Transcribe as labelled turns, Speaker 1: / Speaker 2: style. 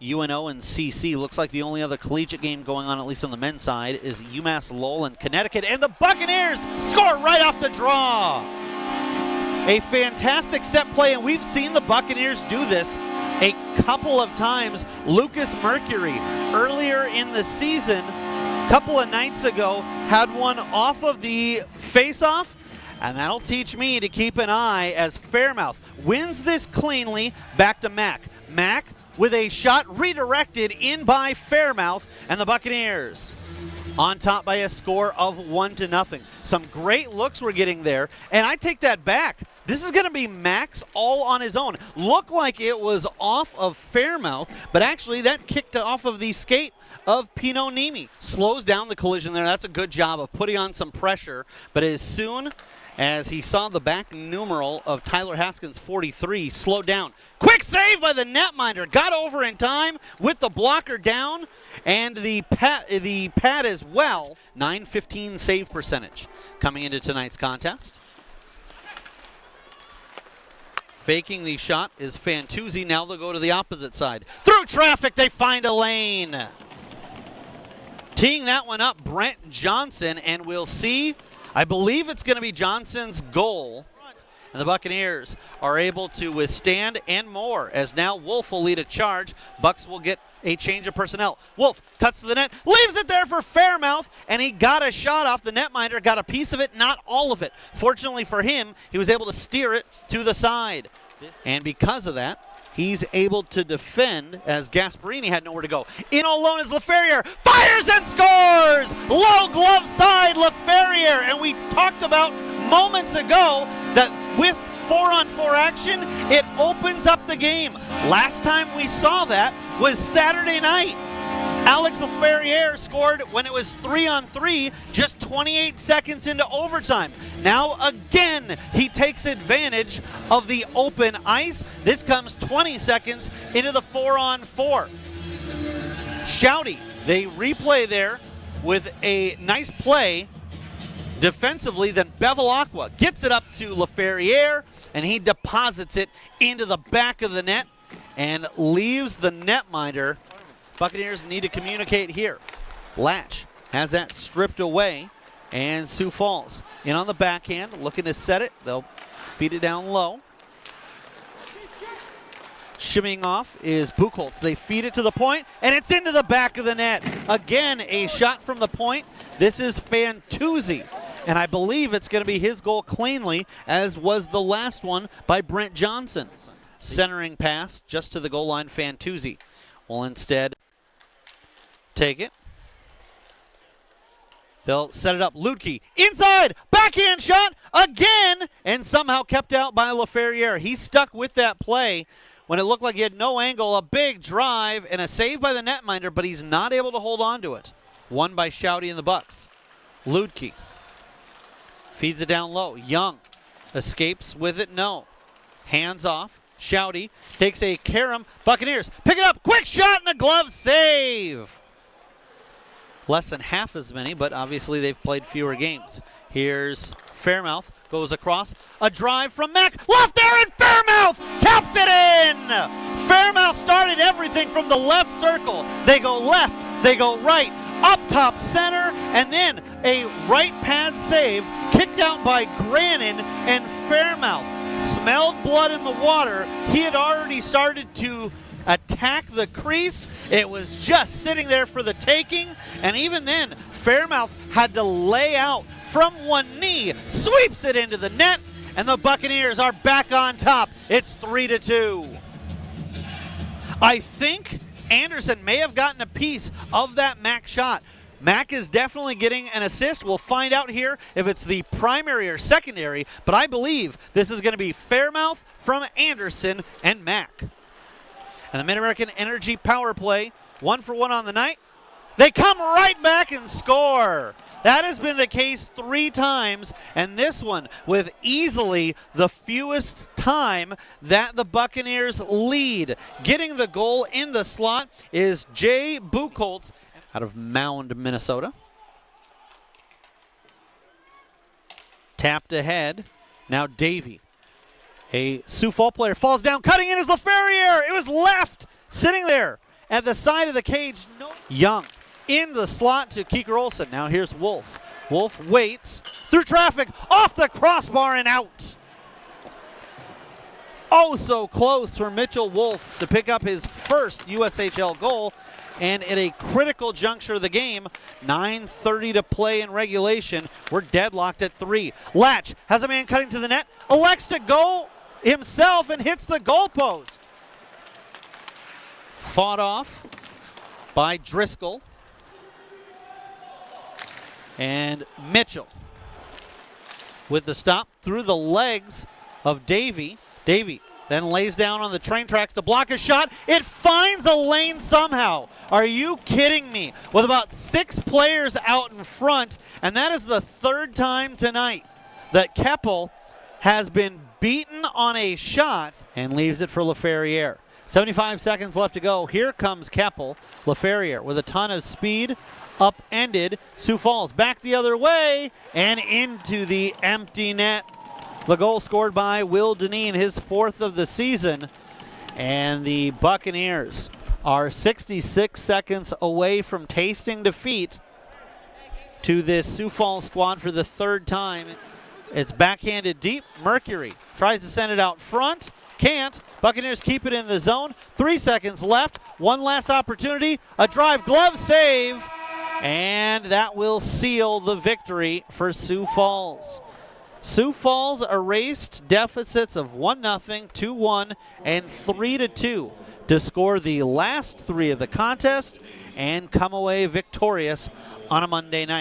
Speaker 1: UNO and CC. Looks like the only other collegiate game going on, at least on the men's side, is UMass Lowell and Connecticut. And the Buccaneers score right off the draw. A fantastic set play, and we've seen the Buccaneers do this a couple of times. Lucas Mercury, earlier in the season, a couple of nights ago, had one off of the face-off, and that'll teach me to keep an eye as Fairmouth wins this cleanly. Back to Mack. Mack with a shot redirected in by Fairmouth, and the Buccaneers on top by a score of 1-0. Some great looks we're getting there, and I take that back. This is going to be Max all on his own. Looked like it was off of Fairmouth, but actually that kicked off of the skate of Pino Nemi. Slows down the collision there. That's a good job of putting on some pressure, but as soon as he saw the back numeral of Tyler Haskins, 43, slowed down. Quick save by the netminder. Got over in time with the blocker down and the pad as well. 915 save percentage coming into tonight's contest. Faking the shot is Fantuzzi. Now they'll go to the opposite side. Through traffic, they find a lane. Teeing that one up, Brent Johnson, and we'll see. I believe it's going to be Johnson's goal. And the Buccaneers are able to withstand and more, as now Wolf will lead a charge. Bucks will get a change of personnel. Wolf cuts to the net, leaves it there for Fairmouth, and he got a shot off. The netminder got a piece of it, not all of it. Fortunately for him, he was able to steer it to the side. And because of that, he's able to defend as Gasparini had nowhere to go. In alone is LaFerriere. Fires and scores! Low glove side, LaFerriere. And we talked about moments ago that with 4-on-4 action, it opens up the game. Last time we saw that was Saturday night. Alex LaFerriere scored when it was 3-on-3, just 28 seconds into overtime. Now again, he takes advantage of the open ice. This comes 20 seconds into the 4-on-4. Shouty, they replay there with a nice play defensively. Then Bevilacqua gets it up to LaFerriere, and he deposits it into the back of the net and leaves the netminder. Buccaneers need to communicate here. Latch has that stripped away, and Sioux Falls in on the backhand, looking to set it. They'll feed it down low. Shimmying off is Buchholz. They feed it to the point, and it's into the back of the net. Again, a shot from the point. This is Fantuzzi, and I believe it's going to be his goal cleanly, as was the last one by Brent Johnson. Centering pass just to the goal line. Fantuzzi will instead take it. They'll set it up. Ludke inside, backhand shot again, and somehow kept out by LaFerriere. He stuck with that play when it looked like he had no angle. A big drive and a save by the netminder, but he's not able to hold on to it. Won by Shouty and the Bucks. Ludke feeds it down low. Young escapes with it. No. Hands off. Shouty takes a carom. Buccaneers pick it up. Quick shot and a glove save. Less than half as many, but obviously they've played fewer games. Here's Fairmouth. Goes across. A drive from Mack. Left there, and Fairmouth taps it in. Fairmouth started everything from the left circle. They go left. They go right. Up top center. And then a right pad save. Kicked out by Grannon, and Fairmouth smelled blood in the water. He had already started to attack the crease. It was just sitting there for the taking, and even then Fairmouth had to lay out from one knee, sweeps it into the net, and the Buccaneers are back on top. It's 3-2. I think Anderson may have gotten a piece of that Mack shot. Mack is definitely getting an assist. We'll find out here if it's the primary or secondary, but I believe this is going to be Fairmouth from Anderson and Mack. And the Mid-American Energy power play, 1-for-1 on the night. They come right back and score. That has been the case 3 times, and this one with easily the fewest time that the Buccaneers lead. Getting the goal in the slot is Jay Buchholz out of Mound, Minnesota. Tapped ahead. Now Davey. A Sioux Falls player falls down. Cutting in is LaFerriere. It was left. Sitting there. at the side of the cage. No. Young in the slot to Keeker Olsen. Now here's Wolf. Wolf waits through traffic, off the crossbar and out. Oh, so close for Mitchell Wolf to pick up his first USHL goal. And at a critical juncture of the game, 9:30 to play in regulation, we're deadlocked at 3. Latch has a man cutting to the net, elects to go himself and hits the goalpost. Fought off by Driscoll. And Mitchell with the stop through the legs of Davey. Davey then lays down on the train tracks to block a shot. It finds a lane somehow. Are you kidding me? With about 6 players out in front, and that is the 3rd time tonight that Keppel has been beaten on a shot and leaves it for LaFerriere. 75 seconds left to go. Here comes Keppel. LaFerriere with a ton of speed, upended. Sioux Falls back the other way and into the empty net. The goal scored by Will Deneen, his 4th of the season. And the Buccaneers are 66 seconds away from tasting defeat to this Sioux Falls squad for the 3rd time. It's backhanded deep. Mercury tries to send it out front. Can't. Buccaneers keep it in the zone. 3 seconds left. One last opportunity. A drive glove save. And that will seal the victory for Sioux Falls. Sioux Falls erased deficits of 1-0, 2-1, and 3-2 to score the last 3 of the contest and come away victorious on a Monday night.